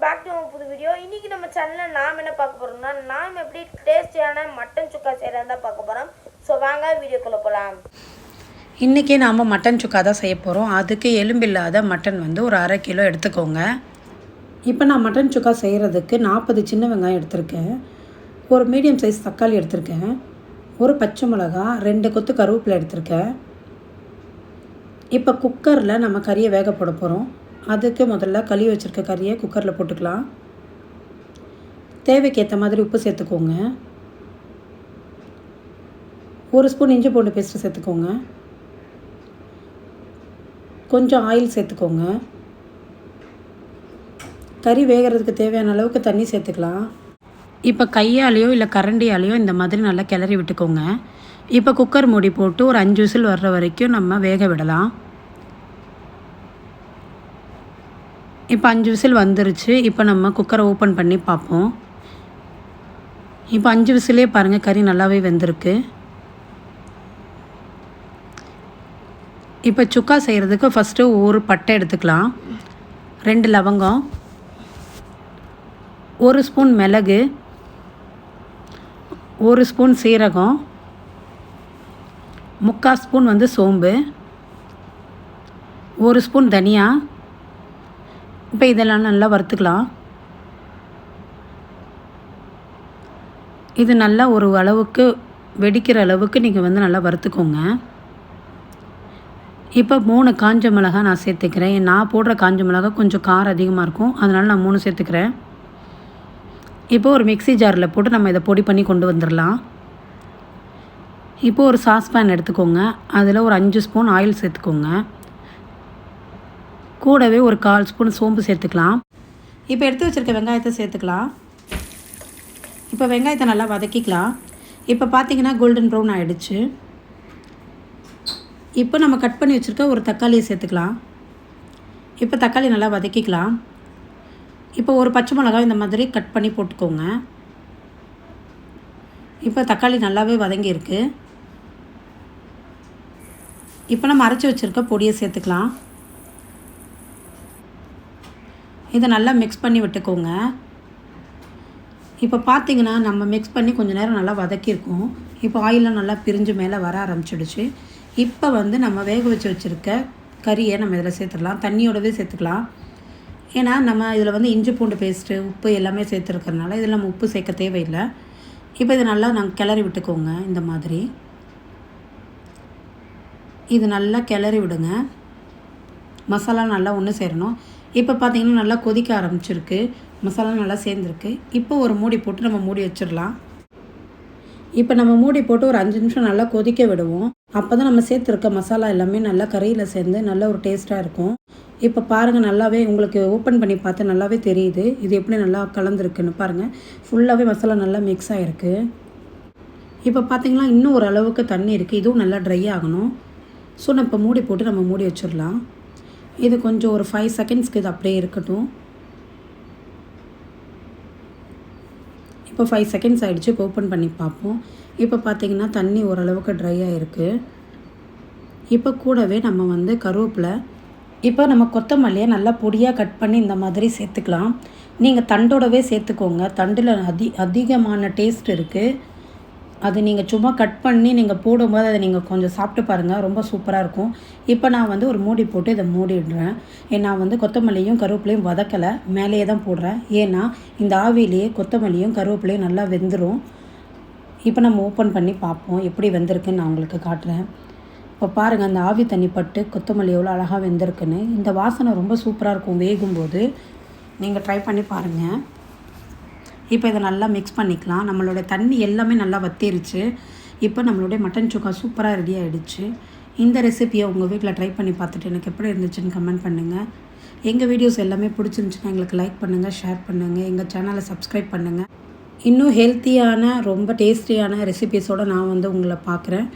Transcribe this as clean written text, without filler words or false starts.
Back to புது video. இன்றைக்கி நம்ம சேனலில் நாம் என்ன பார்க்க போகிறோம்னா நாம் எப்படி டேஸ்டியான மட்டன் சுக்கா செய்கிறதா பார்க்க போகிறோம். ஸோ வாங்க வீடியோக்குள்ளே போகலாம். இன்றைக்கி நாம் மட்டன் சுக்கா தான் செய்ய போகிறோம். அதுக்கு எலும்பில்லாத மட்டன் வந்து ஒரு 1/2 கிலோ எடுத்துக்கோங்க. இப்போ நான் மட்டன் சுக்கா செய்கிறதுக்கு 40 சின்ன வெங்காயம் எடுத்திருக்கேன், ஒரு மீடியம் சைஸ் தக்காளி எடுத்திருக்கேன், ஒரு பச்சை மிளகா, 2 கொத்து கருவேப்பிலை எடுத்திருக்கேன். இப்போ குக்கரில் நம்ம கறியை வேக போட போகிறோம். அதுக்கு முதல்ல கழுவி வச்சுருக்க கறியை குக்கரில் போட்டுக்கலாம். தேவைக்கு ஏற்ற மாதிரி உப்பு சேர்த்துக்கோங்க. 1 ஸ்பூன் இஞ்சி பூண்டு பேஸ்ட்டு சேர்த்துக்கோங்க. கொஞ்சம் ஆயில் சேர்த்துக்கோங்க. கறி வேகிறதுக்கு தேவையான அளவுக்கு தண்ணி சேர்த்துக்கலாம். இப்போ கையாலேயோ இல்லை கரண்டியாலேயோ இந்த மாதிரி நல்லா கிளறி விட்டுக்கோங்க. இப்போ குக்கர் மூடி போட்டு ஒரு 5 விசில் வர்ற வரைக்கும் நம்ம வேக விடலாம். இப்போ 5 விசில் வந்துருச்சு. இப்போ நம்ம குக்கரை ஓப்பன் பண்ணி பார்ப்போம். இப்போ 5 விசிலே பாருங்கள், கறி நல்லாவே வெந்திருக்கு. இப்போ சுக்கா செய்கிறதுக்கு ஃபஸ்ட்டு ஒரு பட்டை எடுத்துக்கலாம், 2 லவங்கம், 1 ஸ்பூன் மிளகு, 1 ஸ்பூன் சீரகம், 3/4 ஸ்பூன் வந்து சோம்பு, 1 ஸ்பூன் தனியா. இப்போ இதெல்லாம் நல்லா வறுத்துக்கலாம். இது நல்லா ஒரு அளவுக்கு வெடிக்கிற அளவுக்கு நீங்கள் வந்து நல்லா வறுத்துக்கோங்க. இப்போ 3 காஞ்ச மிளகா நான் சேர்த்துக்கிறேன். நான் போடுற காஞ்ச மிளகா கொஞ்சம் காரம் அதிகமாக இருக்கும், அதனால் நான் 3 சேர்த்துக்கிறேன். இப்போ ஒரு மிக்ஸி ஜாரில் போட்டு நம்ம இதை பொடி பண்ணி கொண்டு வந்துடலாம். இப்போ ஒரு சாஸ்பேன் எடுத்துக்கோங்க, அதில் ஒரு 5 ஸ்பூன் ஆயில் சேர்த்துக்கோங்க. கூடவே ஒரு 1/4 ஸ்பூன் சோம்பு சேர்த்துக்கலாம். இப்போ எடுத்து வச்சுருக்க வெங்காயத்தை சேர்த்துக்கலாம். இப்போ வெங்காயத்தை நல்லா வதக்கிக்கலாம். இப்போ பார்த்திங்கன்னா கோல்டன் ப்ரௌன் ஆகிடுச்சு. இப்போ நம்ம கட் பண்ணி வச்சுருக்க ஒரு தக்காளியை சேர்த்துக்கலாம். இப்போ தக்காளி நல்லா வதக்கிக்கலாம். இப்போ ஒரு பச்சை மிளகாய் இந்த மாதிரி கட் பண்ணி போட்டுக்கோங்க. இப்போ தக்காளி நல்லாவே வதங்கியிருக்கு. இப்போ நம்ம அரைச்சி வச்சுருக்க பொடியை சேர்த்துக்கலாம். இதை நல்லா மிக்ஸ் பண்ணி விட்டுக்கோங்க. இப்போ பார்த்திங்கன்னா நம்ம மிக்ஸ் பண்ணி கொஞ்சம் நேரம் நல்லா வதக்கியிருக்கோம். இப்போ ஆயிலெலாம் நல்லா பிரிஞ்சு மேலே வர ஆரம்பிச்சிடுச்சு. இப்போ வந்து நம்ம வேக வச்சுருக்க கறியை நம்ம இதில் சேர்த்துடலாம். தண்ணியோடவே சேர்த்துக்கலாம். ஏன்னா நம்ம இதில் வந்து இஞ்சி பூண்டு பேஸ்ட்டு, உப்பு எல்லாமே சேர்த்துருக்கறனால இதில் நம்ம உப்பு சேர்க்க தேவையில்லை. இப்போ இதை நல்லா நாங்கள் கிளறி விட்டுக்கோங்க. இந்த மாதிரி இது நல்லா கிளறி விடுங்க. மசாலா நல்லா ஒன்று சேரணும். இப்போ பார்த்திங்கன்னா நல்லா கொதிக்க ஆரம்பிச்சிருக்கு, மசாலா நல்லா சேர்ந்துருக்கு. இப்போ ஒரு மூடி போட்டு நம்ம மூடி வச்சிடலாம். இப்போ நம்ம மூடி போட்டு ஒரு 5 நிமிஷம் நல்லா கொதிக்க விடுவோம். அப்போ தான் நம்ம சேர்த்துருக்க மசாலா எல்லாமே நல்லா கறியில் சேர்ந்து நல்ல ஒரு டேஸ்ட்டாக இருக்கும். இப்போ பாருங்கள், நல்லாவே உங்களுக்கு ஓப்பன் பண்ணி பார்த்து நல்லாவே தெரியுது இது எப்படி நல்லா கலந்துருக்குன்னு. பாருங்கள், ஃபுல்லாகவே மசாலா நல்லா மிக்ஸ் ஆகிருக்கு. இப்போ பார்த்திங்கன்னா இன்னும் ஒரு அளவுக்கு தண்ணி இருக்குது, இதுவும் நல்லா ட்ரை ஆகணும். ஸோ நம்ம இப்போ மூடி போட்டு நம்ம மூடி வச்சிடலாம். இது கொஞ்சம் ஒரு 5 செகண்ட்ஸ்க்கு இது அப்படியே இருக்கட்டும். இப்போ 5 செகண்ட்ஸ் ஆகிடுச்சு. இப்போ ஓப்பன் பண்ணி பார்ப்போம். இப்போ பார்த்திங்கன்னா தண்ணி ஓரளவுக்கு ட்ரை ஆகிருக்கு. இப்போ கூடவே நம்ம வந்து கருவேப்பிலை, இப்போ நம்ம கொத்தமல்லியை நல்லா பொடியாக கட் பண்ணி இந்த மாதிரி சேர்த்துக்கலாம். நீங்கள் தண்டோடவே சேர்த்துக்கோங்க. தண்டில் அதிகமான டேஸ்ட் இருக்குது. அது நீங்கள் சும்மா கட் பண்ணி நீங்கள் போடும்போது அதை நீங்கள் கொஞ்சம் சாப்பிட்டு பாருங்கள், ரொம்ப சூப்பராக இருக்கும். இப்போ நான் வந்து ஒரு மூடி போட்டு இதை மூடிடுறேன். நான் வந்து கொத்தமல்லியும் கருவேப்பிலையும் வதக்கலை, மேலேயே தான் போடுறேன். ஏன்னா இந்த ஆவிலேயே கொத்தமல்லியும் கருவேப்பிலையும் நல்லா வெந்துடும். இப்போ நம்ம ஓப்பன் பண்ணி பார்ப்போம் எப்படி வெந்திருக்குன்னு நான் உங்களுக்கு காட்டுறேன். இப்போ பாருங்கள், அந்த ஆவி தண்ணி பட்டு கொத்தமல்லி எவ்வளோ அழகாக வெந்திருக்குன்னு. இந்த வாசனை ரொம்ப சூப்பராக இருக்கும் வேகும்போது. நீங்கள் ட்ரை பண்ணி பாருங்கள். இப்போ இதை நல்லா மிக்ஸ் பண்ணிக்கலாம். நம்மளோட தண்ணி எல்லாமே நல்லா வத்திருச்சு. இப்போ நம்மளுடைய மட்டன் சுக்கா சூப்பராக ரெடி ஆகிடுச்சு. இந்த ரெசிபியை உங்கள் வீட்டில் ட்ரை பண்ணி பார்த்துட்டு எனக்கு எப்படி இருந்துச்சுன்னு கமெண்ட் பண்ணுங்கள். எங்கள் வீடியோஸ் எல்லாமே பிடிச்சிருந்துச்சுன்னா எங்களுக்கு லைக் பண்ணுங்கள், ஷேர் பண்ணுங்கள், எங்கள் சேனலை சப்ஸ்கிரைப் பண்ணுங்கள். இன்னும் ஹெல்த்தியான ரொம்ப டேஸ்டியான ரெசிபீஸோடு நான் வந்து உங்களை பார்க்குறேன்.